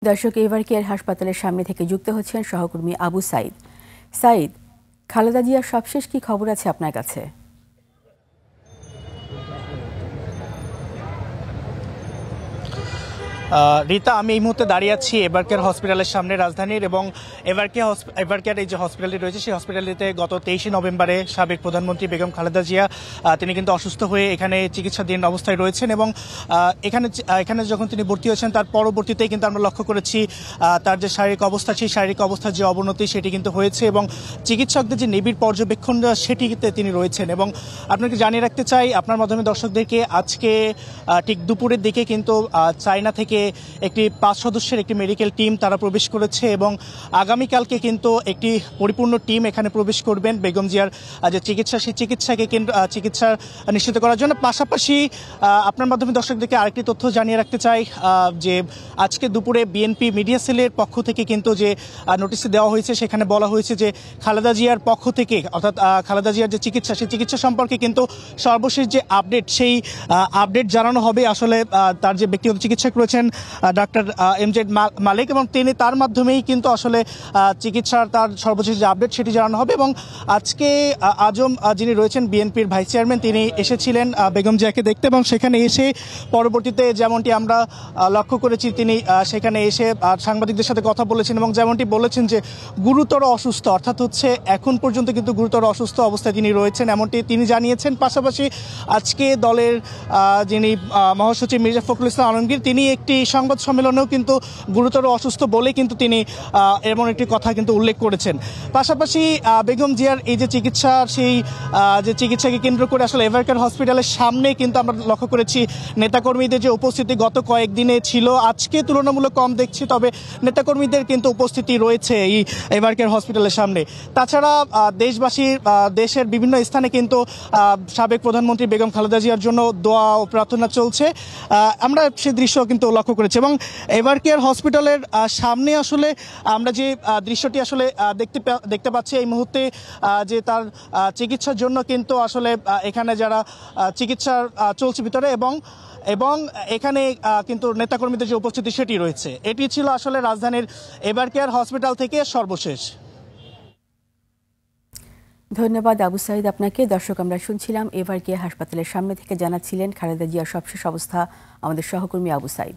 দর্শক, ever care হাসপাতালের সামনে থেকে যুক্ত হচ্ছেন সহকর্মী আবু সাইদ। সাইদ, খালেদা জিয়ার সবশেষ কি খবর আছে আপনার কাছে? রীতা, আমি এই মুহূর্তে দাঁড়িয়ে আছি এভার কেয়ার হসপিটালের সামনে রাজধানীর, এবং এভার কেয়ার এই যে হসপিটালটি রয়েছে সেই হসপিটালটিতে গত 23 নভেম্বরে সাবেক প্রধানমন্ত্রী বেগম খালেদা জিয়া তিনি কিন্তু অসুস্থ হয়ে এখানে চিকিৎসাধীন অবস্থায় রয়েছেন, এবং এখানে যখন তিনি ভর্তি হয়েছেন তার পরবর্তীতেই কিন্তু আমরা লক্ষ্য করেছি তার যে শারীরিক অবস্থা, সেই শারীরিক অবস্থার যে অবনতি সেটি কিন্তু হয়েছে, এবং চিকিৎসকদের যে নিবিড় পর্যবেক্ষণ সেটিতে তিনি রয়েছেন। এবং আপনাকে জানিয়ে রাখতে চাই আপনার মাধ্যমে দর্শকদেরকে, আজকে ঠিক দুপুরের দিকে কিন্তু চায়না থেকে একটি 5 সদস্যের একটি মেডিকেল টিম তারা প্রবেশ করেছে, এবং আগামীকালকে কিন্তু একটি পরিপূর্ণ টিম এখানে প্রবেশ করবেন বেগম জিয়ার যে চিকিৎসা, সেই চিকিৎসা নিশ্চিত করার জন্য। পাশাপাশি আপনার মাধ্যমে দর্শকদেরকে আরেকটি তথ্য জানিয়ে রাখতে চাই যে আজকে দুপুরে বিএনপি মিডিয়া সেলের পক্ষ থেকে কিন্তু যে নোটিশটি দেওয়া হয়েছে সেখানে বলা হয়েছে যে খালেদা জিয়ার পক্ষ থেকে, অর্থাৎ খালেদা জিয়ার যে চিকিৎসা, সেই চিকিৎসা সম্পর্কে কিন্তু সর্বশেষ যে আপডেট, সেই আপডেট জানানো হবে। আসলে তার যে ব্যক্তিগত চিকিৎসক রয়েছেন ডাক্তার এমজেড মালিক, এবং তিনি তার মাধ্যমেই কিন্তু আসলে চিকিৎসার তার সর্বশেষ যে আপডেট সেটি জানানো হবে। এবং আজকে আজম যিনি রয়েছেন বিএনপির ভাইস চেয়ারম্যান, তিনি এসেছিলেন বেগম জিয়াকে দেখতে, এবং সেখানে এসে পরবর্তীতে যেমনটি আমরা লক্ষ্য করেছি তিনি সেখানে এসে সাংবাদিকদের সাথে কথা বলেছেন, এবং যেমনটি বলেছেন যে গুরুতর অসুস্থ, অর্থাৎ হচ্ছে এখন পর্যন্ত কিন্তু গুরুতর অসুস্থ অবস্থায় তিনি রয়েছেন, এমনটি তিনি জানিয়েছেন। পাশাপাশি আজকে দলের যিনি মহাসচিব মির্জা ফখরুল ইসলাম আলমগীর, তিনি একটি সংবাদ সম্মেলনেও কিন্তু গুরুতর অসুস্থ বলে কিন্তু তিনি এমন একটি কথা কিন্তু উল্লেখ করেছেন। পাশাপাশি বেগম জিয়ার এই যে চিকিৎসা, সেই যে চিকিৎসাকে কেন্দ্র করে আসলে এভার কেয়ার হসপিটালের সামনে কিন্তু আমরা লক্ষ্য করেছি নেতাকর্মীদের যে উপস্থিতি গত কয়েকদিনে ছিল, আজকে তুলনামূলক কম দেখছি, তবে নেতাকর্মীদের কিন্তু উপস্থিতি রয়েছে এই এভার কেয়ার হসপিটালের সামনে। তাছাড়া দেশের বিভিন্ন স্থানে কিন্তু সাবেক প্রধানমন্ত্রী বেগম খালেদা জিয়ার জন্য দোয়া ও প্রার্থনা চলছে, আমরা সে দৃশ্য কিন্তু লক্ষ্য করেছি। এবং এভার কেয়ার হসপিটালের সামনে আসলে আমরা যে দৃশ্যটি আসলে দেখতে পাচ্ছি এই মুহূর্তে, যে তার চিকিৎসার জন্য কিন্তু আসলে এখানে যারা চিকিৎসা চলছে ভিতরে, এবং এখানে কিন্তু নেতাকর্মীদের যে উপস্থিতি সেটি রয়েছে। এটি ছিল আসলে রাজধানীর এভার কেয়ার হসপিটাল থেকে সর্বশেষ। ধন্যবাদ আবু সাইদ আপনাকে। দর্শক, আমরা শুনছিলাম এভার কেয়ার হাসপাতালের সামনে থেকে জানাচ্ছিলেন খালেদা জিয়ার সবশেষ অবস্থা আমাদের সহকর্মী আবু সাইদ।